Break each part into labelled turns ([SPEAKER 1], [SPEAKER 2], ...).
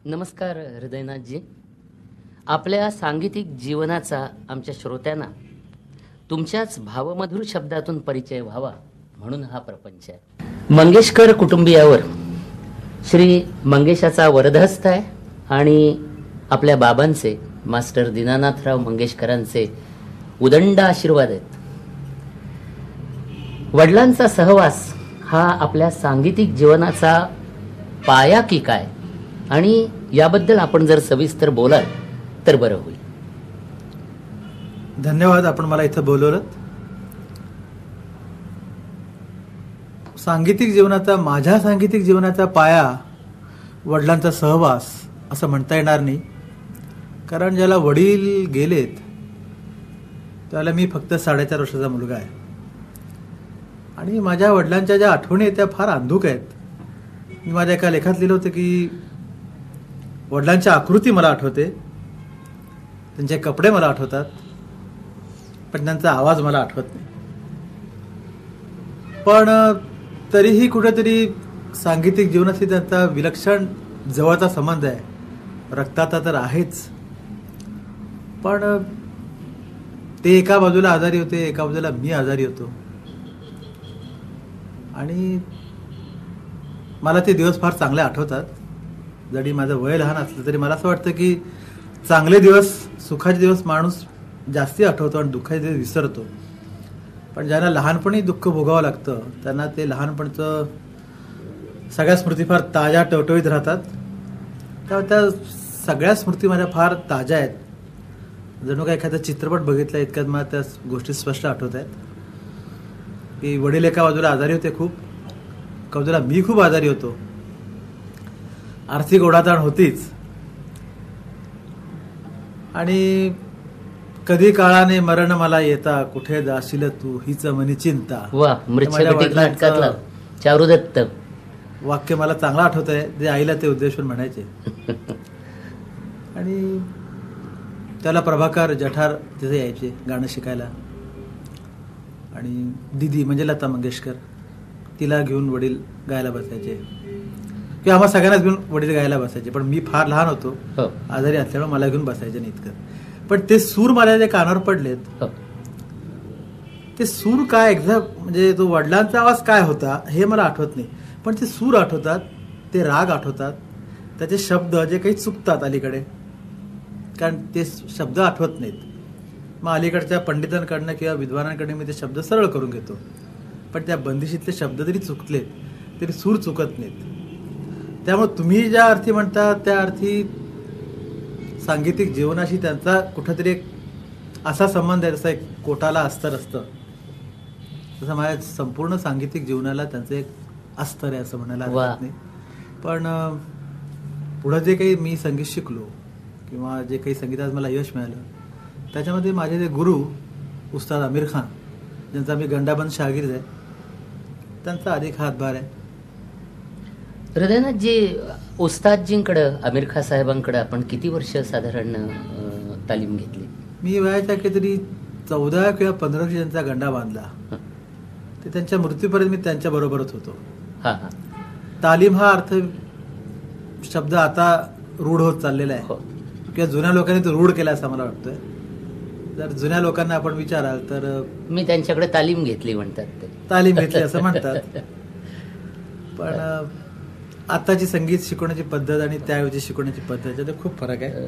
[SPEAKER 1] नमस्कार हृदयनाथजी. आपल्या सांगीतिक जीवनाचा आमच्या श्रोत्यांना तुमच्याच भावमधुर शब्दातून परिचय व्हावा म्हणून हा प्रपंच आहे. मंगेशकर कुटुंबियावर श्री मंगेशाचा वरदहस्त आहे आणि आपल्या बाबांचे मास्टर दीनानाथराव मंगेशकरांचे उदंड आशीर्वाद आहेत. वडिलांचा सहवास हा आपल्या सांगीतिक जीवनाचा पाया की काय आणि याबद्दल आपण जर सविस्तर बोलाल तर बरं होईल.
[SPEAKER 2] धन्यवाद, आपण मला इथं बोलवलं. माझ्या सांगीतिक जीवनाचा पाया वडिलांचा सहवास असं म्हणता येणार नाही, कारण ज्याला वडील गेलेत त्याला मी फक्त 4.5 वर्षाचा मुलगा आहे आणि माझ्या वडिलांच्या ज्या आठवणी आहेत त्या फार अंधुक आहेत. मी माझ्या एका लेखात लिहिलं होतं की वडिलांच्या आकृती मला आठवते, त्यांचे कपडे मला आठवतात, पण त्यांचा आवाज मला आठवत नाही. पण तरीही कुठेतरी सांगीतिक जीवनाशी त्यांचा विलक्षण जवळचा संबंध आहे. रक्ताचा तर आहेच, पण ते एका बाजूला आजारी होते, एका बाजूला मी आजारी होतो आणि मला ते दिवस फार चांगले आठवतात. जरी माझं वय लहान असलं तरी मला असं वाटतं की चांगले दिवस, सुखाचे दिवस माणूस जास्ती आठवतो आणि दुःखाचे दिवस विसरतो. पण ज्यांना लहानपणी दुःख भोगावं लागतं त्यांना ते लहानपणचं सगळ्या स्मृती फार ताज्या टवटवीत राहतात. त्यामुळे त्या सगळ्या स्मृती माझ्या फार ताज्या आहेत. जणू काय एखादा चित्रपट बघितला इतक्यात मला त्या गोष्टी स्पष्ट आठवत आहेत की वडील एका बाजूला आजारी होते खूप, एका बाजूला मी खूप आजारी होतो. आर्थिक ओढाताण होतीच आणि कधी काळाने मरण मला येता, कुठे जाशील तू हीच मनी चिंता.
[SPEAKER 1] वा, नाटकातला चारुदत्त
[SPEAKER 2] वाक्य मला चांगलं आठवत आहे, जे आईला ते उद्देशून म्हणायचे. आणि त्याला प्रभाकर जठार तिथे यायचे गाणं शिकायला आणि दिदी म्हणजे लता मंगेशकर तिला घेऊन वडील गायला बसायचे किंवा आम्हा सगळ्यांनाच घेऊन वडील गायला बसायचे. पण मी फार लहान होतो, आजारी असल्यामुळे मला घेऊन बसायचे नाही इतकं. पण ते सूर मला जे कानावर पडलेत, ते सूर काय एक्झॅक्ट म्हणजे तो वडिलांचा आवाज काय होता हे मला आठवत नाही, पण ते सूर आठवतात, ते राग आठवतात, त्याचे शब्द जे काही चुकतात अलीकडे, कारण ते शब्द आठवत नाहीत. मग अलीकडच्या पंडितांकडनं किंवा विद्वानांकडनं मी ते शब्द सरळ करून घेतो, पण त्या बंदिशीतले शब्द जरी चुकलेत तरी सूर चुकत नाहीत. त्यामुळे तुम्ही ज्या अर्थी म्हणता त्या अर्थी सांगीतिक जीवनाशी त्यांचा कुठेतरी एक असा संबंध आहे, जसा एक कोटाला अस्तर असतं तसं माझ्या संपूर्ण सांगीतिक जीवनाला त्यांचं एक अस्तर आहे असं म्हणायला हरकत नाही. पण पुढं जे काही मी संगीत शिकलो किंवा जे काही संगीतात मला यश मिळालं त्याच्यामध्ये माझे जे गुरु उस्ताद आमिर खान, ज्यांचा मी गंडाबंद शागिर्द आहे, त्यांचा अधिक हातभार आहे.
[SPEAKER 1] हृदयनाथजी, उस्तादजींकडं आमिर खान साहेबांकडं आपण किती वर्ष साधारण तालीम घेतली?
[SPEAKER 2] मी वयाच्या काहीतरी 14 किंवा 15 वर्षी त्यांचा गंडा बांधला. ते त्यांच्या मृत्यूपर्यंत मी त्यांच्या बरोबरच होतो. तालीम हा अर्थ शब्द आता रूढ होत चाललेला आहे किंवा जुन्या लोकांनी तो रूढ केला असं मला वाटतंय. जर जुन्या लोकांना आपण विचाराल तर
[SPEAKER 1] मी त्यांच्याकडे तालीम घेतली म्हणतात, ते
[SPEAKER 2] तालीम घेतली असं म्हणतात. पण आताची संगीत शिकवण्याची पद्धत आणि त्याऐवजी शिकवण्याची पद्धत याच्यात खूप फरक आहे.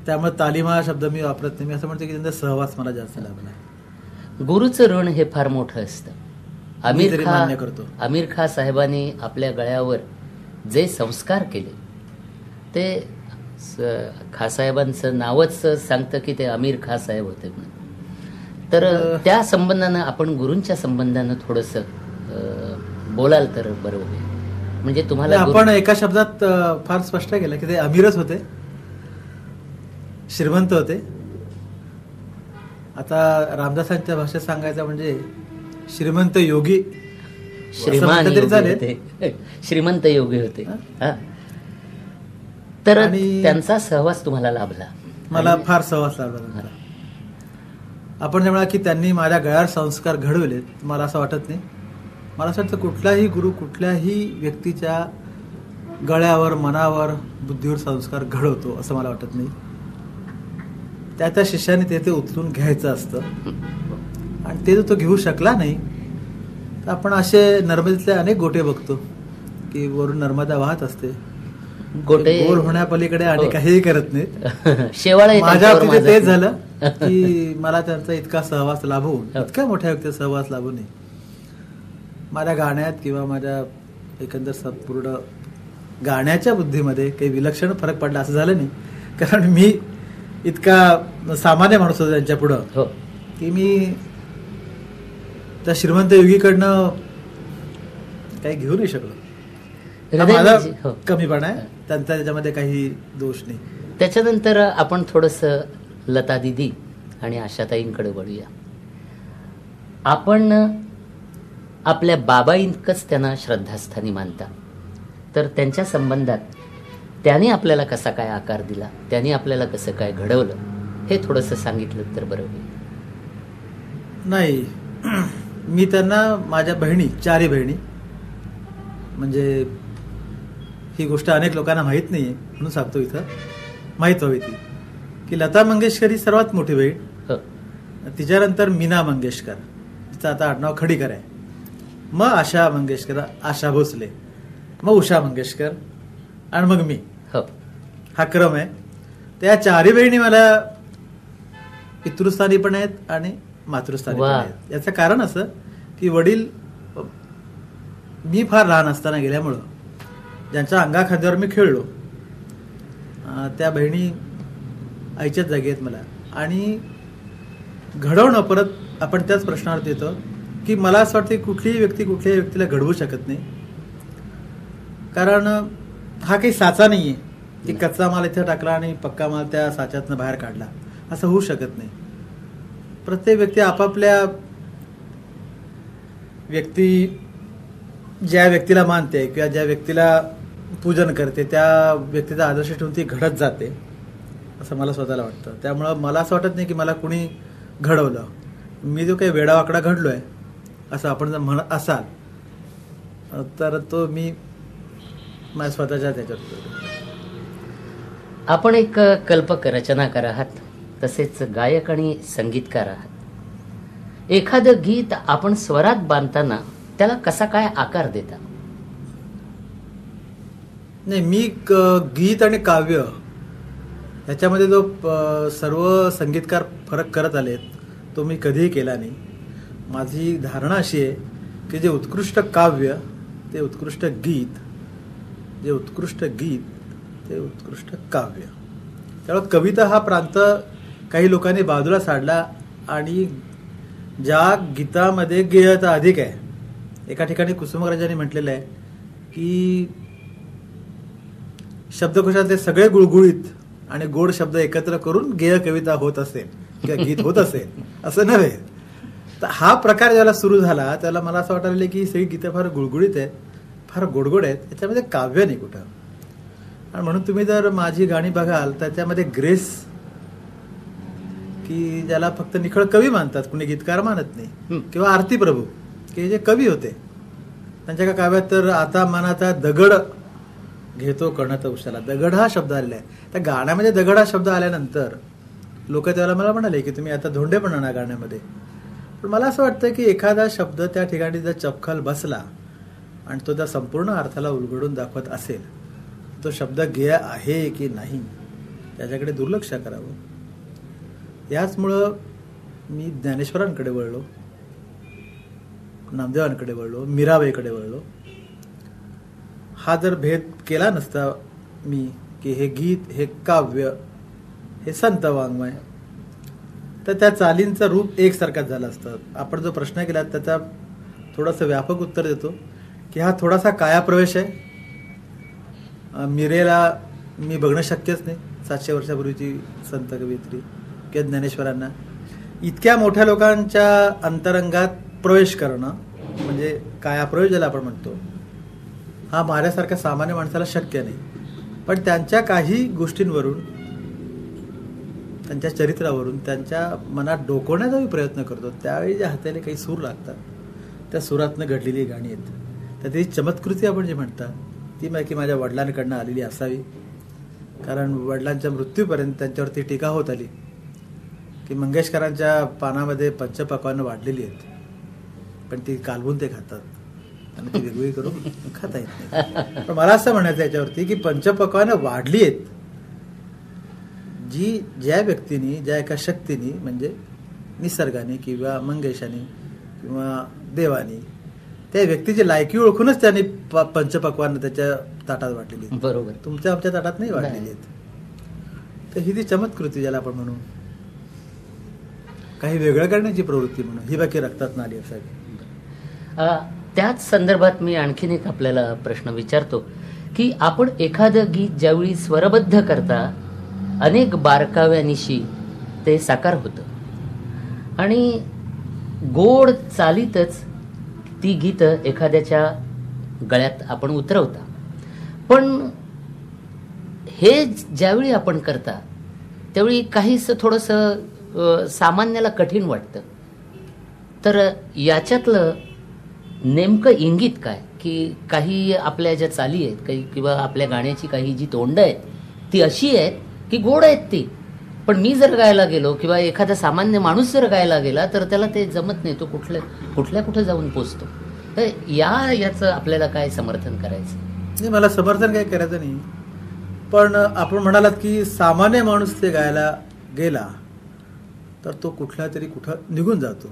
[SPEAKER 2] त्यामुळे तालीम हा शब्द मी वापरत नाही. मी असं म्हणतो की त्यांचा सहवास मला जास्त लाभला.
[SPEAKER 1] गुरुचं ऋण हे फार मोठं असतं.
[SPEAKER 2] मान्य करतो.
[SPEAKER 1] आमिर खान साहेबांनी आपल्या गळ्यावर जे संस्कार केले ते खासाहेबांचं नावच सांगतं की ते आमिर खान साहेब होते म्हणून. तर त्या संबंधानं आपण गुरूंच्या संबंधानं थोडंसं बोलाल तर बरं होईल. म्हणजे तुम्हाला
[SPEAKER 2] आपण एका शब्दात फार स्पष्ट केलं की ते अमीरच होते, श्रीमंत होते. आता रामदासांच्या भाषेत सांगायचं म्हणजे श्रीमंत योगी,
[SPEAKER 1] श्रीमान होते, श्रीमंत योगी होते. तर त्यांचा सहवास तुम्हाला लाभला?
[SPEAKER 2] मला फार सहवास लाभला. आपण जे म्हणा की त्यांनी माझ्या गळ्यावर संस्कार घडवलेत मला असं वाटत नाही. मला असं वाटतं कुठलाही गुरु कुठल्याही व्यक्तीच्या गळ्यावर, मनावर, बुद्धीवर संस्कार घडवतो असं मला वाटत नाही. त्या शिष्याने ते उचलून घ्यायचं असतं आणि ते जर तो घेऊ शकला नाही तर आपण असे नर्मदेतले अनेक गोटे बघतो की वरून नर्मदा वाहत असते,
[SPEAKER 1] गोटे
[SPEAKER 2] गोल होण्यापलीकडे आणि काहीही करत नाहीत.
[SPEAKER 1] शेवाळ
[SPEAKER 2] माझ्या बाबतीत तेच झालं की मला त्यांचा इतका सहवास लाभून, इतक्या मोठ्या व्यक्तीचा सहवास लाभू नये माझ्या गाण्यात किंवा माझ्या एकंदर संपूर्ण गाण्याच्या बुद्धीमध्ये काही विलक्षण फरक पडला असं झालं नाही. कारण मी इतका सामान्य माणूस होतो त्यांच्या पुढं की मी त्या श्रीमंत योगीकडनं काही घेऊ नाही शकलो. माझा कमीपणा आहे, त्यांचा त्याच्यामध्ये काही दोष नाही.
[SPEAKER 1] त्याच्यानंतर आपण थोडस लता दिदी आणि आशाताईंकडे वळूया. आपण आपल्या बाबा इतकंच त्यांना श्रद्धास्थानी मानता, तर त्यांच्या संबंधात त्यांनी आपल्याला कसा काय आकार दिला, त्यांनी आपल्याला कसं काय घडवलं, हे थोडंसं सांगितलं तर बरं होईल.
[SPEAKER 2] नाही, मी त्यांना माझ्या बहिणी, 4 बहिणी, म्हणजे ही गोष्ट अनेक लोकांना माहीत नाही म्हणून सांगतो, इथं माहीत व्हावी ती, की लता मंगेशकर ही सर्वात मोठी बहीण, तिच्यानंतर मीना मंगेशकर, तिचं आता आडनाव खडीकर आहे, मग आशा मंगेशकर, आशा भोसले, मग उषा मंगेशकर आणि मग मी. हा क्रम आहे. त्या 4 बहिणी मला पितृस्थानी पण आहेत आणि मातृस्थानी पण आहेत. याचं कारण असं की वडील मी फार लहान असताना गेल्यामुळं ज्यांच्या अंगाखांद्यावर मी खेळलो त्या बहिणी आईच्याच जागी आहेत मला. आणि घडवणं, परत आपण त्याच प्रश्नावर येतो की मला असं वाटतं की कुठलीही व्यक्ती कुठल्याही व्यक्तीला घडवू शकत नाही, कारण हा काही साचा नाहीये की कच्चा माल इथे टाकला आणि पक्का माल त्या साच्यातनं बाहेर काढला, असं होऊ शकत नाही. प्रत्येक व्यक्ती आपापल्या ज्या व्यक्तीला मानते किंवा ज्या व्यक्तीला पूजन करते त्या व्यक्तीचा आदर्श ठेवून ती घडत जाते असं मला स्वतःला वाटतं. त्यामुळं मला असं वाटत नाही की मला कुणी घडवलं. मी जो काही वेडावाकडा घडलोय असं आपण जर म्हणत असाल तर तो मी माझ्या स्वतःच्या त्याच्यात.
[SPEAKER 1] आपण एक कल्पक, रचनाकार आहात, तसेच गायक आणि संगीतकार आहात. एखादं गीत आपण स्वरात बांधताना त्याला कसा काय आकार देता?
[SPEAKER 2] नाही, मी गीत आणि काव्य ह्याच्यामध्ये जो सर्व संगीतकार फरक करत आलेत तो मी कधीही केला नाही. माझी धारणा अशी आहे की जे उत्कृष्ट काव्य ते उत्कृष्ट गीत, जे उत्कृष्ट गीत ते उत्कृष्ट काव्य. त्यामुळे कविता हा प्रांत काही लोकांनी बाजूला साडला आणि ज्या गीतामध्ये गेयता अधिक आहे. एका ठिकाणी कुसुमाग्रजांनी म्हटलेलं आहे की शब्दकोशातले सगळे गुळगुळीत आणि गोड शब्द एकत्र करून गेय कविता होत असेल किंवा गीत होत असेल असं नव्हे. तर हा प्रकार ज्याला सुरू झाला त्याला मला असं वाटायला की सगळी गीतं फार गुळगुळीत आहेत, फार गोडगोड आहेत, याच्यामध्ये काव्य नाही कुठं. आणि म्हणून तुम्ही जर माझी गाणी बघाल त्याच्यामध्ये ग्रेस, की ज्याला फक्त निखळ कवी मानतात, कुणी गीतकार मानत नाही, किंवा आरती प्रभू की जे कवी होते त्यांच्या काव्यात तर आता मनाचा दगड घेतो कणत उशाला, दगड हा शब्द आलेला आहे. त्या गाण्यामध्ये दगड हा शब्द आल्यानंतर लोक त्याला मला म्हणाले की तुम्ही आता धोंडे पण आणा गाण्यामध्ये. पण मला असं वाटतं की एखादा शब्द त्या ठिकाणी जर चपखल बसला आणि तो त्या संपूर्ण अर्थाला उलगडून दाखवत असेल, तो शब्द गेय आहे की नाही त्याच्याकडे दुर्लक्ष करावं. याचमुळं मी ज्ञानेश्वरांकडे वळलो, नामदेवांकडे वळलो, मीराबाईकडे वळलो. हा जर भेद केला नसता मी की हे गीत, हे काव्य, हे संत वाङ्मय, तर त्या चालींचं रूप एकसारखाच झालं असतं. आपण जो प्रश्न केला त्याचा थोडंसं व्यापक उत्तर देतो की हा थोडासा कायाप्रवेश आहे. मीरेला मी बघणं शक्यच नाही, 700 वर्षापूर्वीची संत कवयित्री, किंवा ज्ञानेश्वरांना इतक्या मोठ्या लोकांच्या अंतरंगात प्रवेश करणं म्हणजे कायाप्रवेश ज्याला आपण म्हणतो, हा माझ्यासारख्या सामान्य माणसाला शक्य नाही. पण त्यांच्या काही गोष्टींवरून, त्यांच्या चरित्रावरून, त्यांच्या मनात डोकवण्याचा मी प्रयत्न करतो. त्यावेळी ज्या हाताने काही सूर लागतात त्या सुरातनं घडलेली गाणी आहेत. त्यातली चमत्कृती आपण जे म्हणतात ती माहिती माझ्या वडिलांकडनं आलेली असावी, कारण वडिलांच्या मृत्यूपर्यंत त्यांच्यावरती टीका होत आली की मंगेशकरांच्या पानामध्ये पंचपक्वान्न वाढलेली आहेत, पण ती कालवून ते खातात आणि ती वेगवेगळी करून खाता येत नाही. पण मला असं म्हणायचं याच्यावरती की पंचपक्वान्न वाढली आहेत, जी ज्या व्यक्तीने, ज्या एका शक्तीने, म्हणजे निसर्गाने किंवा मंगेशाने किंवा देवाने त्या व्यक्तीची लायकी ओळखूनच त्यांनी पंचपक्वान्न त्याच्या ताटात वाटलेली.
[SPEAKER 1] बरोबर.
[SPEAKER 2] तुमच्या आमच्या ताटात नाही वाटलेली आहेत. तर ही ती चमत्कृती ज्याला आपण म्हणू, काही वेगळं करण्याची प्रवृत्ती म्हणून, ही बाकी रक्तात नाली असावी.
[SPEAKER 1] त्याच संदर्भात मी आणखीन एक आपल्याला प्रश्न विचारतो की आपण एखादं गीत ज्यावेळी स्वरबद्ध करता, अनेक बारकाव्यानिशी ते साकार होतं आणि गोड चालीतच ती गीतं एखाद्याच्या गळ्यात आपण उतरवता. पण हे ज्यावेळी आपण करता त्यावेळी काहीसं थोडंसं सामान्याला कठीण वाटतं. तर याच्यातलं नेमकं इंगित काय, की काही आपल्या ज्या चाली आहेत काही किंवा आपल्या गाण्याची काही जी तोंड आहेत ती अशी आहेत की गोड आहेत ती, पण मी जर गायला गेलो किंवा एखादा सामान्य माणूस जर गायला गेला तर त्याला ते जमत नाही, तो कुठे जाऊन पोचतो. तर याचं आपल्याला काय समर्थन करायचं?
[SPEAKER 2] नाही, मला समर्थन काय करायचं नाही, पण आपण म्हणालात की सामान्य माणूस ते गायला गेला तर तो कुठला तरी कुठं निघून जातो.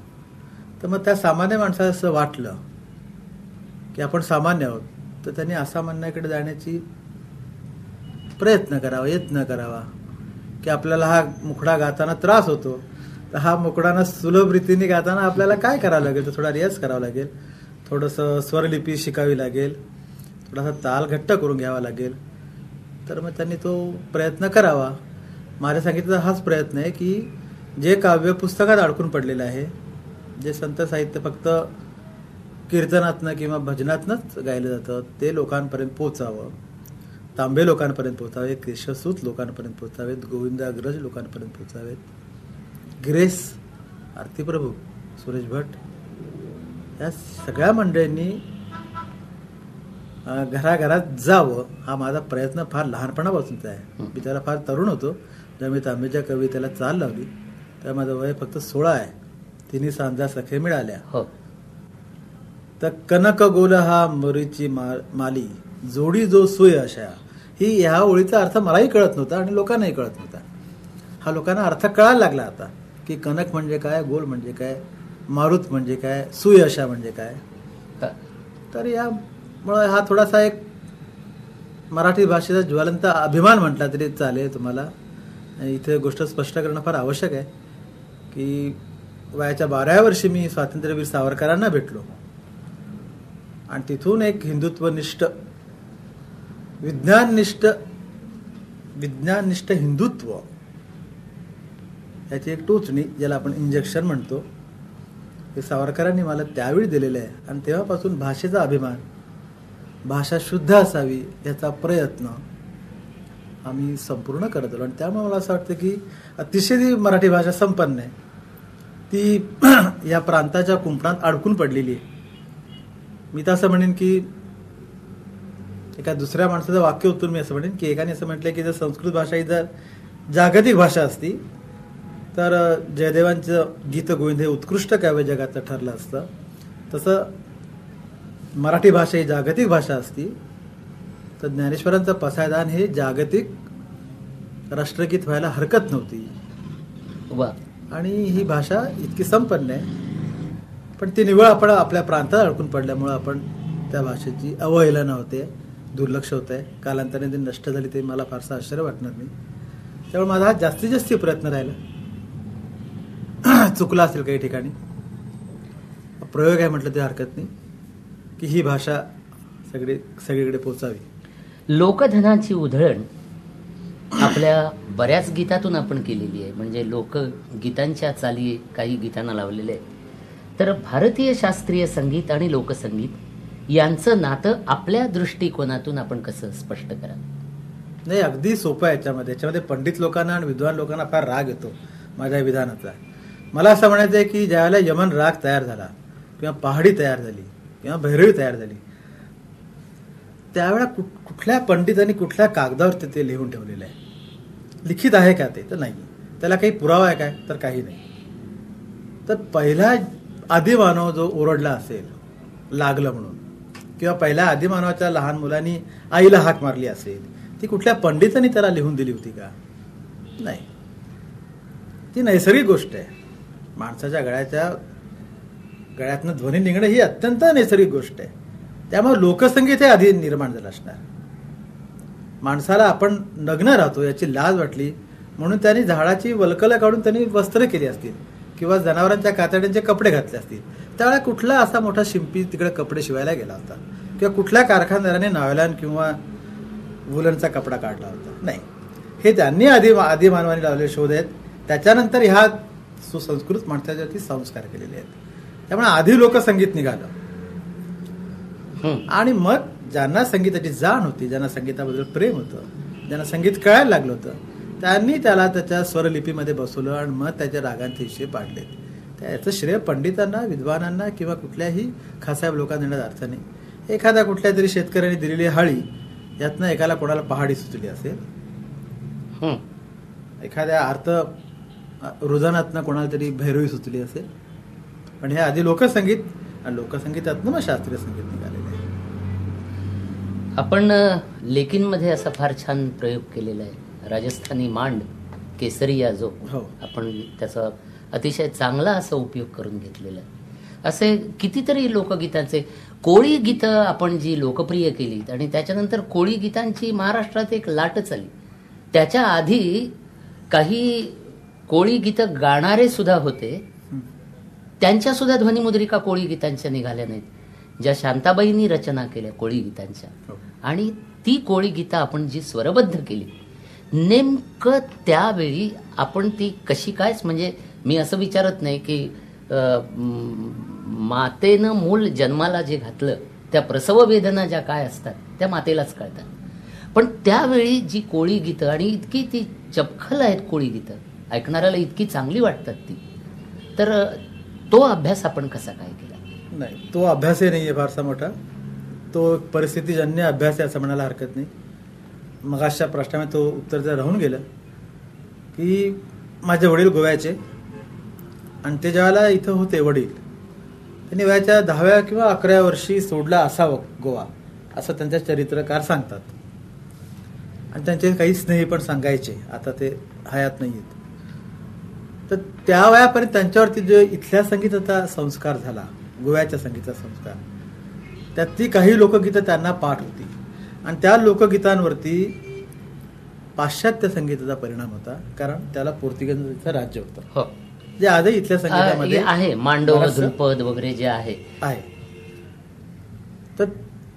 [SPEAKER 2] तर मग त्या सामान्य माणसाला असं वाटलं की आपण सामान्य आहोत, तर त्यांनी असामान्याकडे जाण्याची प्रयत्न करावा, यत्न करावा की आपल्याला हा मुखडा गाताना त्रास होतो, तर हा मुखडाना सुलभ रीतीने गाताना आपल्याला काय करावं लागेल, तर थोडा रियाज करावा लागेल, थोडंसं स्वरलिपी शिकावी लागेल, थोडासा ताल घट्ट करून घ्यावा लागेल. तर मग त्यांनी तो प्रयत्न करावा. माझ्या सांगितलं हाच प्रयत्न आहे की जे काव्य पुस्तकात अडकून पडलेलं आहे, जे संत साहित्य फक्त कीर्तनातनं किंवा भजनातनंच गायलं जातं, ते लोकांपर्यंत पोचावं. तांबे लोकांपर्यंत पोचावे, केशवसूत लोकांपर्यंत पोचावेत, गोविंदाग्रज लोकांपर्यंत पोचावेत, ग्रेस, आरती प्रभू, सुरेश भट, या सगळ्या मंडळींनी घराघरात जावं, हा माझा प्रयत्न फार लहानपणापासूनचा आहे. मी त्याला फार तरुण होतो जेव्हा मी तांबेच्या कवितेला चाल लावली, तेव्हा माझं वय फक्त 16 आहे. तिन्ही सांजा सखे मिळाल्या.
[SPEAKER 1] हो.
[SPEAKER 2] तर कनक गोल हा मरीची माली, जोडी जो सुय अशा, ही ह्या ओळीचा अर्थ मलाही कळत नव्हता आणि लोकांनाही कळत नव्हता. हा लोकांना अर्थ कळायला लागला आता की कनक म्हणजे काय, गोल म्हणजे काय, मारुत म्हणजे काय, सुय अशा म्हणजे काय. तर यामुळे हा थोडासा एक मराठी भाषेचा ज्वलंत अभिमान म्हटला तरी चालेल तुम्हाला. इथे गोष्ट स्पष्ट करणं फार आवश्यक आहे की वयाच्या 12व्या वर्षी मी स्वातंत्र्यवीर सावरकरांना भेटलो आणि तिथून एक हिंदुत्वनिष्ठ, विज्ञाननिष्ठ हिंदुत्व याची एक टोचणी, ज्याला आपण इंजेक्शन म्हणतो, हे सावरकरांनी मला त्यावेळी दिलेलं आहे. आणि तेव्हापासून भाषेचा अभिमान, भाषा शुद्ध असावी याचा प्रयत्न आम्ही संपूर्ण करत आलो. आणि त्यामुळे मला असं वाटतं की अतिशय ती मराठी भाषा संपन्न आहे, ती या प्रांताच्या कुंपणात अडकून पडलेली आहे. मी तर असं म्हणेन की एका दुसऱ्या माणसाचं वाक्य उत्तर मी असं म्हणेन की एकाने असं म्हटलं की जर संस्कृत भाषा ही जर जागतिक भाषा असती तर जयदेवांचं गीत गोविंद हे उत्कृष्ट काव्य जगाचं ठरलं असतं. तसं मराठी भाषा ही जागतिक भाषा असती तर ज्ञानेश्वरांचं पसायदान हे जागतिक राष्ट्रगीत व्हायला हरकत नव्हती. आणि ही भाषा इतकी संपन्न आहे, पण ती निवळ आपण आपल्या प्रांतात अडकून पडल्यामुळे आपण त्या भाषेची अवहेलना होते, दुर्लक्ष होत आहे. कालांतराने ती नष्ट झाली ते मला फारसं आश्चर्य वाटणार नाही. त्यामुळे माझा हा जास्तीत जास्त प्रयत्न राहिला. चुकला असेल काही ठिकाणी, प्रयोग आहे म्हटलं ते हरकत नाही, की ही भाषा सगळीकडे पोचावी.
[SPEAKER 1] लोकधनाची उधळण आपल्या बऱ्याच गीतातून आपण केलेली आहे. म्हणजे लोकगीतांच्या चाली काही गीतांना लावलेले आहेत. तर भारतीय शास्त्रीय संगीत आणि लोकसंगीत यांचं नातं आपल्या दृष्टिकोनातून आपण कसं स्पष्ट करा?
[SPEAKER 2] नाही, अगदी सोपं आहे. याच्यामध्ये पंडित लोकांना आणि विद्वान लोकांना फार राग येतो माझ्या विधानाचा. मला असं म्हणायचं आहे की ज्यावेळेला यमन राग तयार झाला किंवा पहाडी तयार झाली किंवा भैरवी तयार झाली, त्यावेळा कुठल्या पंडितांनी कुठल्या कागदावर ते लिहून ठेवलेलं आहे, लिखित आहे का ते? तर नाही. त्याला काही पुरावा आहे काय? तर काही नाही. तर पहिला आदिमानव जो ओरडला असेल लागलं म्हणून, किंवा पहिल्या आदिमानवाच्या लहान मुलांनी आईला हाक मारली असेल, ती कुठल्या पंडितांनी त्याला लिहून दिली होती का? नाही. ती नैसर्गिक गोष्ट आहे. माणसाच्या गळ्यातनं ध्वनी निघणं ही अत्यंत नैसर्गिक गोष्ट आहे. त्यामुळे लोकसंगीत हे आधी निर्माण झालं असणार. माणसाला आपण नग्न राहतो याची लाज वाटली म्हणून त्यांनी झाडाची वलकलं काढून त्यांनी वस्त्र केली असतील, किंवा जनावरांच्या कातड्यांचे कपडे घातले असतील. त्यावेळेला कुठला असा मोठा शिंपी तिकडे कपडे शिवायला गेला होता, किंवा कुठल्या कारखानदाराने नायलॉन किंवा वुलनचा कपडा काढला होता? नाही. हे त्यांनी आदिमानवाने लावलेले शोध आहेत. त्याच्यानंतर ह्या सुसंस्कृत माणसाच्यावरती संस्कार केलेले आहेत. त्यामुळे आधी लोकसंगीत निघालं, आणि मग ज्यांना संगीताची जाण होती, ज्यांना संगीताबद्दल प्रेम होतं, ज्यांना संगीत कळायला लागलं होतं, त्यांनी त्याला त्याच्या स्वरलिपीमध्ये बसवलं आणि मग त्याच्या रागांचे हिशे पाडले. त्याचं श्रेय पंडितांना, विद्वानांना किंवा कुठल्याही खासाहेब लोकांना देण्याचा अर्थ नाही. एखाद्या कुठल्या तरी शेतकऱ्यांनी दिलेली हाळी, यातनं एकाला कोणाला पहाडी सुचली असेल, एखाद्या अर्थ रुजनातनं कोणाला तरी भैरवी सुचली असेल, पण हे आधी लोकसंगीत, आणि लोकसंगीतातनं मग शास्त्रीय संगीत निघालेलं आहे.
[SPEAKER 1] आपण लेखींमध्ये असा फार छान प्रयोग केलेला आहे. राजस्थानी मांड, केसरिया, जो आपण त्याचा अतिशय चांगला असा उपयोग करून घेतलेला आहे. असे कितीतरी लोकगीतांचे, कोळी गीतं आपण जी लोकप्रिय केलीत, आणि त्याच्यानंतर कोळी गीतांची महाराष्ट्रात एक लाटच आली. त्याच्या आधी काही कोळी गीतं गाणारे सुद्धा होते, त्यांच्या सुद्धा ध्वनिमुद्रिका कोळी गीतांच्या निघाल्या नाहीत, ज्या शांताबाईंनी रचना केल्या कोळी गीतांच्या. आणि ती कोळी गीतं आपण जी स्वरबद्ध केली, नेमकं त्यावेळी आपण ती कशी काय, म्हणजे मी असं विचारत नाही की मातेनं मूल जन्माला जे घातलं, त्या प्रसव वेदना ज्या काय असतात त्या मातेलाच कळतात, पण त्यावेळी जी कोळी गीतं, आणि इतकी ती चपखल आहेत कोळी गीतं, ऐकणाऱ्याला इतकी चांगली वाटतात ती, तर तो अभ्यास आपण कसा काय केला?
[SPEAKER 2] नाही, तो अभ्यासही नाही आहे फारसा मोठा, तो परिस्थितीजन्य अभ्यास आहे असं म्हणायला हरकत नाही. मगाशच्या प्रश्नामध्ये तो उत्तर जर राहून गेलं की माझे वडील गोव्याचे, आणि ते ज्यावेळेला इथं होते वडील, त्यांनी वयाच्या 10व्या किंवा 11व्या वर्षी सोडला असावं गोवा, असं त्यांच्या चरित्रकार सांगतात. आणि त्यांचे काही स्नेही पण सांगायचे, आता ते हयात नाही आहेत. तर त्या वयापर्यंत त्यांच्यावरती जो इथल्या संगीताचा संस्कार झाला, गोव्याच्या संगीताचा संस्कार, त्यातली काही लोकगीतं त्यांना पाठ होती, आणि त्या लोकगीतांवरती पाश्चात्य संगीताचा परिणाम होता, कारण त्याला पोर्तुगीजांचं राज्य होतं, जे आजही इथल्या संगीतामध्ये
[SPEAKER 1] आहे. मांडव, धुलपद वगैरे जे आहे.
[SPEAKER 2] तर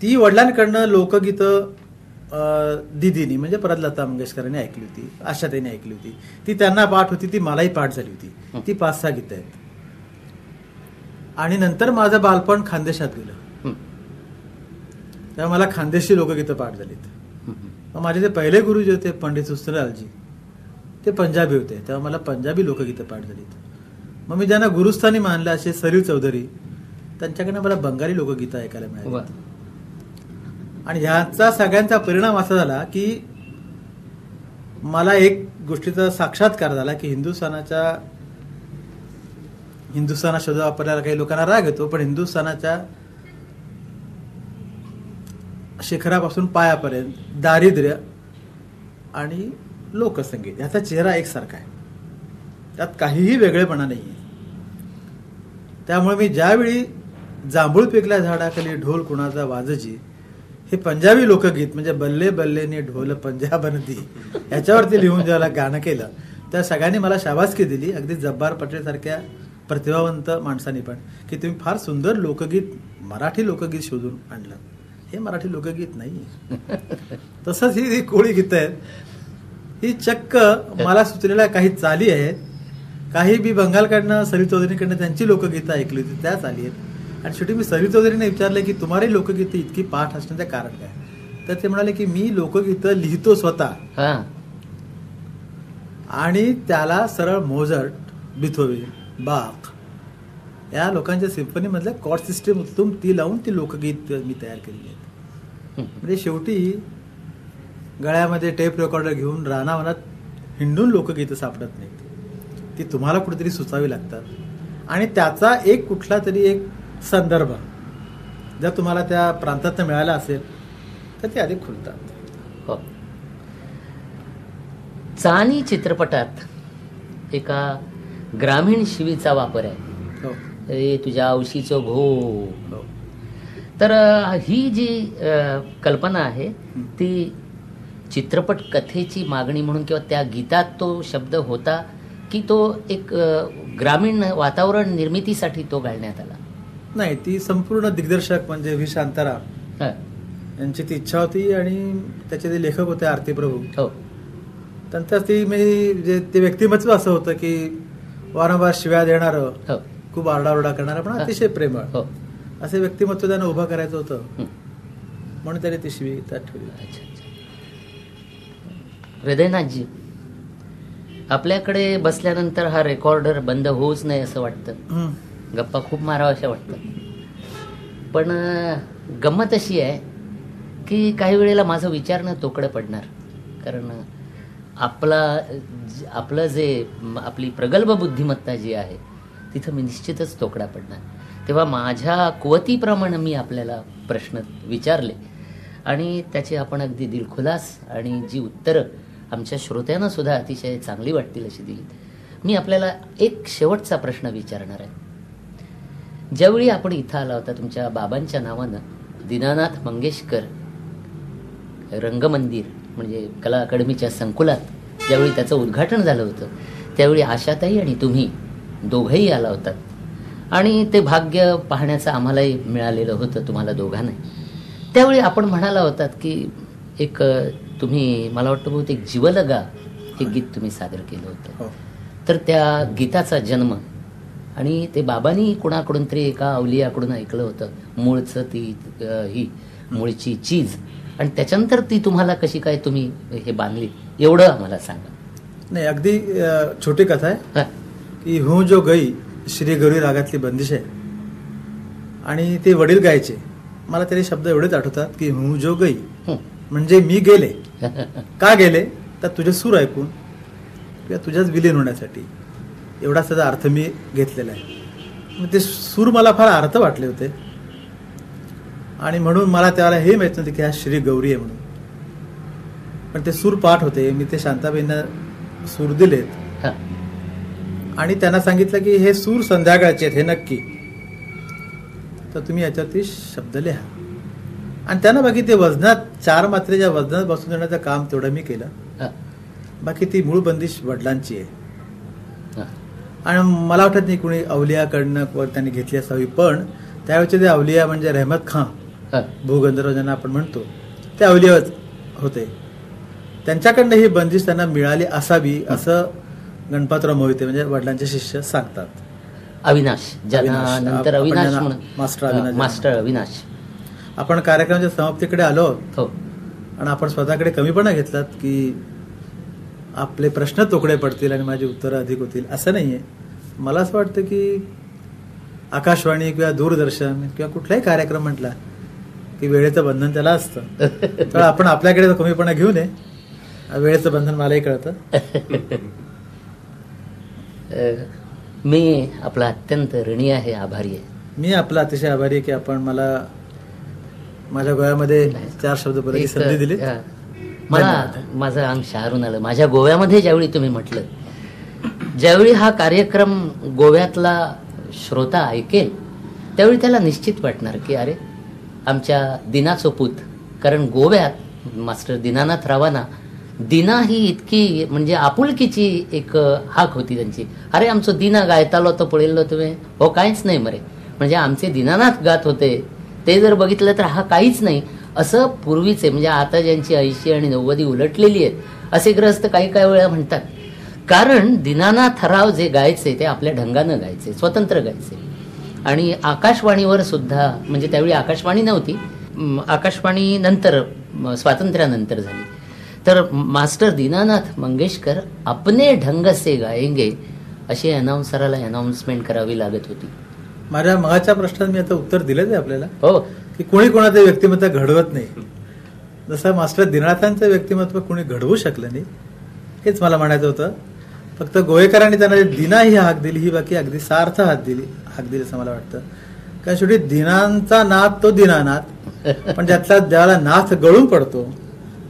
[SPEAKER 2] ती वडिलांकडनं लोकगीतं दिदीनी, म्हणजे परत लता मंगेशकरांनी ऐकली होती, आशाताईंनी ऐकली होती, ती त्यांना पाठ होती, ती मलाही पाठ झाली होती. ती 5-6 गीतं आहेत. आणि नंतर माझं बालपण खानदेशात गेलं, तेव्हा मला खानदेशी लोकगीतं पाठ झालीत. मग माझे जे पहिले गुरु जे होते पंडित सुस्तलालजी, ते पंजाबी होते, तेव्हा मला पंजाबी लोकगीतं पाठ झालीत. मग मी ज्यांना गुरुस्थानी मानलं, असे सलील चौधरी, त्यांच्याकडनं मला बंगाली लोकगीतं ऐकायला मिळाली. आणि ह्याचा सगळ्यांचा परिणाम असा झाला की मला एक गोष्टीचा साक्षात्कार झाला की हिंदुस्थाना शब्द वापरल्याला काही लोकांना राग येतो, पण हिंदुस्थानाच्या शिखरापासून पायापर्यंत दारिद्र्य आणि लोकसंगीत याचा चेहरा एकसारखा आहे, त्यात काहीही वेगळेपणा नाही आहे. त्यामुळे मी ज्यावेळी जांभूळ पिकल्या झाडाखाली ढोल कुणाचा वाजजी, हे पंजाबी लोकगीत, म्हणजे बल्ले बल्लेने ढोल पंजाब नदी, याच्यावरती लिहून ज्याला गाणं केलं, त्या सगळ्यांनी मला शाबासकी दिली, अगदी जब्बार पटेल सारख्या प्रतिभावंत माणसांनी पण, की तुम्ही फार सुंदर लोकगीत, मराठी लोकगीत शोधून आणलं. हे मराठी लोकगीत नाही. तसंच ही कोळी गीतं आहेत, ही चक्क मला सुचलेल्या काही चाली आहेत, काही मी बंगालकडनं सलील चौधरीकडनं त्यांची लोकगीतं ऐकली होती, त्या चाली आहेत. आणि शेवटी मी सलील चौधरीने विचारलं की तुम्हाला लोकगीतं इतकी पाठ असण्याचं कारण काय? तर ते म्हणाले की मी लोकगीतं लिहितो स्वतः, आणि त्याला सरळ मोझार्ट, बिथोवेन, बाख या लोकांच्या सिम्फनी मधल्या कॉर्ड सिस्टीम उचलून ती लावून ती लोकगीत मी तयार केलेली आहेत. म्हणजे शेवटी गळ्यामध्ये टेप रेकॉर्डर घेऊन रानावनात हिंडून लोकगीतं सापडत नाहीत, ती तुम्हाला कुठेतरी सुचावी लागतात. आणि त्याचा एक कुठला तरी एक संदर्भ जर तुम्हाला त्या प्रांतात मिळाला असेल तर ते अधिक खुलतात.
[SPEAKER 1] हो. चानी चित्रपटात एका ग्रामीण शिवीचा वापर आहे, रे तुझ्या औशीचं घो. तर ही जी कल्पना आहे ती चित्रपट कथेची मागणी म्हणून किंवा त्या गीतात तो शब्द होता की तो एक ग्रामीण वातावरण निर्मितीसाठी तो घालण्यात आला?
[SPEAKER 2] नाही, ती संपूर्ण दिग्दर्शक म्हणजे व्ही शांताराम यांची ती इच्छा होती आणि त्याचे ते लेखक होते आरती प्रभू.
[SPEAKER 1] हो.
[SPEAKER 2] त्यांचं ती म्हणजे ते व्यक्तिमत्व असं होतं की वारंवार शिव्या देणारं, खूप आरडाओरडा करणारं पण अतिशय प्रेमळ असे व्यक्तिमत्व त्यांना उभं करायचं होतं, म्हणून त्याने ती शिवी त्यात ठेवली.
[SPEAKER 1] हृदयनाथजी, आपल्याकडे बसल्यानंतर हा रेकॉर्डर बंद होऊच नाही असं वाटतं, गप्पा खूप मारावं अशा वाटतं. पण गंमत अशी आहे की काही वेळेला माझं विचारणं तोकडं पडणार, कारण आपलं जे आपली प्रगल्भ बुद्धिमत्ता जी आहे तिथं मी निश्चितच तोकडा पडणार. तेव्हा माझ्या कुवतीप्रमाणे मी आपल्याला प्रश्न विचारले आणि त्याची आपण अगदी दिलखुलास आणि जी उत्तरं आमच्या श्रोत्यांना सुद्धा अतिशय चांगली वाटतील अशी दिली. मी आपल्याला एक शेवटचा प्रश्न विचारणार आहे. ज्यावेळी आपण इथं आला होता तुमच्या बाबांच्या नावानं दीनानाथ मंगेशकर रंगमंदिर म्हणजे कला अकादमीच्या संकुलात ज्यावेळी त्याचं उद्घाटन झालं होतं त्यावेळी आशाताई आणि तुम्ही दोघंही आला होतात आणि ते भाग्य पाहण्याचं आम्हालाही मिळालेलं होतं तुम्हाला दोघांना. त्यावेळी आपण म्हणाला होतात की एक तुम्ही मला वाटतं बहुतेक जीवलगा हे गीत तुम्ही सादर केलं होतं. तर त्या गीताचा जन्म आणि ते बाबांनी कुणाकडून तरी एका अवलियाकडून ऐकलं होतं, मूळचं ती ही मूळची चीज, आणि त्याच्यानंतर ती तुम्हाला कशी काय तुम्ही हे बांधली एवढं आम्हाला सांगा.
[SPEAKER 2] नाही, अगदी छोटी कथा आहे की हूं जो गई श्री गौरी रागातली बंदिश आहे आणि ते वडील गायचे. मला तरी शब्द एवढेच आठवतात की हूं जो गई म्हणजे मी गेले. का गेले तर तुझे सूर ऐकून किंवा तुझ्याच विलीन होण्यासाठी, एवढाच त्याचा अर्थ मी घेतलेला आहे. ते सूर मला फार अर्थ वाटले होते आणि म्हणून मला त्याला हे माहित नव्हते की हा श्री गौरी आहे म्हणून. पण ते सूर पाठ होते, मी ते शांताबाईंना सूर दिलेत आणि त्यांना सांगितलं की हे सूर संध्याकाळचे आहेत हे नक्की, तर तुम्ही याच्यावरती शब्द लिहा. आणि त्यांना बाकी ते वजनात 4 मात्रेच्या वजनात बसून देण्याचं काम तेवढं मी केलं. बाकी ती मूळ बंदिश वडिलांची आहे आणि मला वाटत नाही कुणी अवलियाकडनं त्यांनी घेतली असावी. पण त्यावेळेचे ते अवलिया म्हणजे रहमत खान भूगंधर्व ज्यांना आपण म्हणतो ते अवलिया होते, त्यांच्याकडनं ही बंदिश त्यांना मिळाली असावी असं गणपतराव मोहिते म्हणजे वडिलांचे शिष्य सांगतात.
[SPEAKER 1] अविनाश ज्यांना नंतर अविनाश
[SPEAKER 2] मास्टर अविनाश. आपण कार्यक्रमाच्या समाप्तीकडे आलो आहोत आणि आपण स्वतःकडे कमीपणा घेतलात की आपले प्रश्न तोकडे पडतील आणि माझी उत्तरं अधिक होतील, असं नाहीये. मला असं वाटतं की आकाशवाणी किंवा दूरदर्शन किंवा कुठलाही कार्यक्रम म्हटला की वेळेचं बंधन त्याला असतं, तर आपण आपल्याकडे कमीपणा घेऊ नये. वेळेचं बंधन मलाही कळतं.
[SPEAKER 1] मी आपला अत्यंत ऋणी आहे, आभारी आहे.
[SPEAKER 2] मी आपला अतिशय आभारी आहे की आपण मला माझ्या गोव्यामध्ये 4 शब्द बोलायची संधी दिली.
[SPEAKER 1] मला माझं अंग शहारून आलं. माझ्या गोव्यामध्ये ज्यावेळी तुम्ही म्हटलं, ज्यावेळी हा कार्यक्रम गोव्यातला श्रोता ऐकेल त्यावेळी त्याला निश्चित वाटणार की अरे आमच्या दिनाचं पूत, कारण गोव्यात मास्टर दीनानाथ रावांना दिना ही इतकी म्हणजे आपुलकीची एक हाक होती त्यांची. अरे आमचं दिना गायतालो तर पळेल तुम्ही, हो काहीच नाही मरे, म्हणजे आमचे दीनानाथ गात होते ते जर बघितलं तर हा काहीच नाही असं पूर्वीचे, म्हणजे आता ज्यांची 80 आणि 90 उलटलेली आहेत असे ग्रस्त काही काही वेळा म्हणतात. कारण दीनानाथ राव जे गायचे ते आपल्या ढंगानं गायचे, स्वतंत्र गायचे. आणि आकाशवाणीवर सुद्धा, म्हणजे त्यावेळी आकाशवाणी नव्हती, आकाशवाणी नंतर स्वातंत्र्यानंतर झाली, तर मास्टर दीनानाथ मंगेशकर अपने ढंग से गाएंगे अशी अनाउन्सराला अनाउन्समेंट करावी लागत होती.
[SPEAKER 2] माझ्या मगाच्या प्रश्नात मी आता उत्तर दिलंच आहे आपल्याला.
[SPEAKER 1] हो,
[SPEAKER 2] की कोणी कोणाचं व्यक्तिमत्व घडवत नाही, जसं मास्टर दीनानाथांचं व्यक्तिमत्व कोणी घडवू शकलं नाही, हेच मला म्हणायचं होतं. फक्त गोवेकरांनी त्यांना दिना ही हाक दिली, ही बाकी अगदी सार्थ हाक दिली असं मला वाटतं. कारण शेवटी दिनांचा नाथ तो दीनानाथ, पण ज्याला नाथ गळून पडतो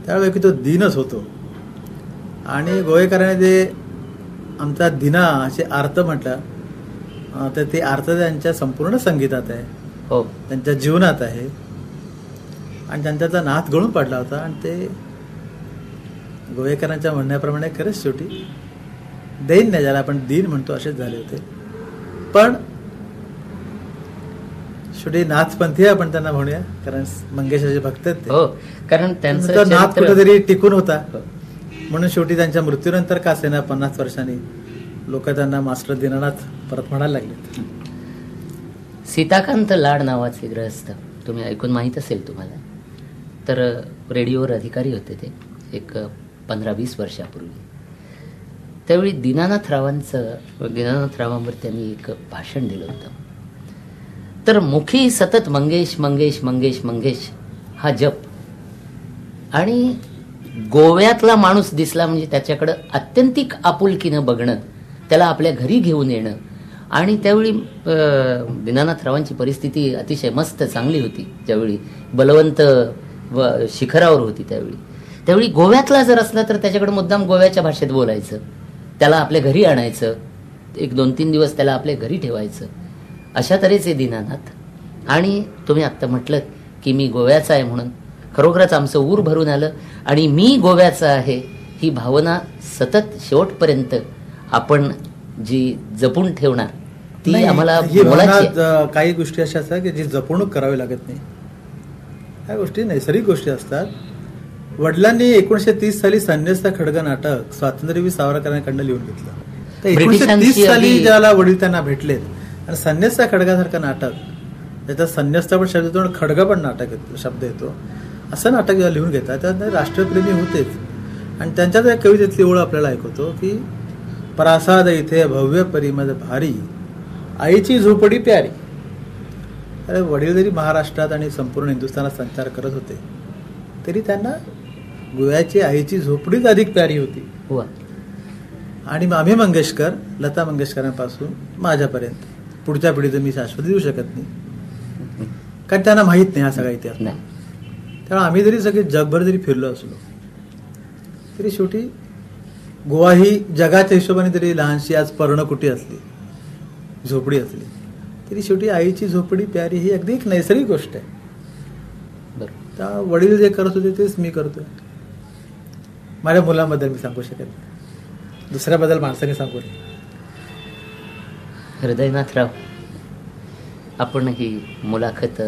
[SPEAKER 2] त्यावेळी तो दीनच होतो. आणि गोवेकरांनी जे आमचा दिना असे अर्थ म्हटलं तर ते अर्थ त्यांच्या संपूर्ण संगीतात आहे,
[SPEAKER 1] हो,
[SPEAKER 2] त्यांच्या जीवनात आहे. आणि त्यांचा नाथ गळून पडला होता. आणि ते गोवेकरांच्या म्हणण्याप्रमाणे खरंच शेवटी दैन्य, ज्याला आपण दीन म्हणतो, असेच झाले होते. पण शेवटी नाथपंथी आपण त्यांना म्हणूया, कारण मंगेशाचे भक्त आहेत ते.
[SPEAKER 1] हो, कारण त्यांचं
[SPEAKER 2] नाथ कुठेतरी टिकून होता. म्हणून शेवटी त्यांच्या मृत्यूनंतर का सेना 50 वर्षांनी लोक त्यांना मास्टर दीनानाथ परत म्हणायला लागले.
[SPEAKER 1] सीताकांत लाड नावाचे ग्रहस्थ, तुम्ही ऐकून माहीत असेल तुम्हाला, तर रेडिओवर अधिकारी होते ते एक 15-20 वर्षापूर्वी. त्यावेळी दीनानाथरावांवर त्यांनी एक भाषण दिलं होतं. तर मुखी सतत मंगेश मंगेश मंगेश मंगेश हा जप, आणि गोव्यातला माणूस दिसला म्हणजे त्याच्याकडं अत्यंतिक आपुलकीनं बघणं, त्याला आपल्या घरी घेऊन येणं. आणि त्यावेळी दीनानाथरावांची परिस्थिती अतिशय मस्त चांगली होती, ज्यावेळी बलवंत व शिखरावर होती. त्यावेळी गोव्यातला जर असला तर त्याच्याकडे मुद्दाम गोव्याच्या भाषेत बोलायचं, त्याला आपल्या घरी आणायचं, 1-2-3 दिवस त्याला आपल्या घरी ठेवायचं. अशा तऱ्हेचे दीनानाथ. आणि तुम्ही आत्ता म्हटलं की मी गोव्याचा आहे म्हणून, खरोखरच आमचं ऊर भरून आलं. आणि मी गोव्याचा आहे ही भावना सतत शेवटपर्यंत आपण जी जपून ठेवणार ती आम्हाला मोलाची.
[SPEAKER 2] काही गोष्टी अशा असतात की जी जपणूक करावी लागत नाही. ह्या गोष्टी नैसर्गिक गोष्टी असतात. वडिलांनी 1930 साली संन्यासचा खडगा नाटक स्वातंत्र्यवीर सावरकरांकडनं लिहून घेतलं. तर 1930 साली ज्याला वडील त्यांना भेटलेत, आणि संन्यासचा खडगासारखं नाटक, त्याच्यात संन्यासचा पण शब्द येतो आणि खडगा पण नाटक येतो, शब्द येतो, असं नाटक जेव्हा लिहून घेतात त्यात राष्ट्रप्रेमी होतेच. आणि त्यांच्याच एक कवितेतली ओळ आपल्याला ऐकवतो की प्रासाद इथे भव्य परिमद भारी, आईची झोपडी प्यारी. अरे वडील जरी महाराष्ट्रात आणि संपूर्ण हिंदुस्थानात संचार करत होते तरी त्यांना गोव्याची आईची झोपडीच अधिक प्यारी होती. आणि आम्ही मंगेशकर, लता मंगेशकरांपासून माझ्यापर्यंत पुढच्या पिढीचं मी शाश्वती देऊ शकत नाही, कारण त्यांना माहीत नाही हा सगळा इतिहास. त्यामुळे आम्ही जरी सगळे जगभर जरी फिरलो असलो तरी शेवटी गोवा ही जगाच्या हिशोबाने तरी लहानशी आज पर्णकुटी असली, झोपडी असली, तरी शेवटी आईची झोपडी प्यारी ही अगदी एक नैसर्गिक गोष्ट आहे. त्या वडील जे करत होते तेच मी करतोय. माझ्या मुलांबद्दल मी सांगू शकत, दुसऱ्याबद्दल माणसाने सांगू नये.
[SPEAKER 1] हृदयनाथराव, आपण ही मुलाखत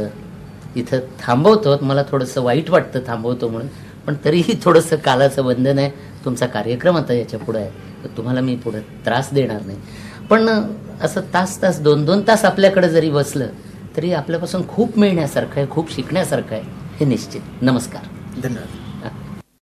[SPEAKER 1] इथं थांबवतो. मला थोडंसं वाईट वाटतं थांबवतो म्हणून, पण तरीही थोडंसं कालाचं बंधन आहे. तुमचा कार्यक्रम आता याच्या पुढे आहे, तर तुम्हाला मी पुढे त्रास देणार नाही. पण असं तास 2-2 तास आपल्याकडे जरी बसलं तरी आपल्यापासून खूप मिळण्यासारखं आहे, खूप शिकण्यासारखं आहे, हे निश्चित. नमस्कार.
[SPEAKER 2] धन्यवाद.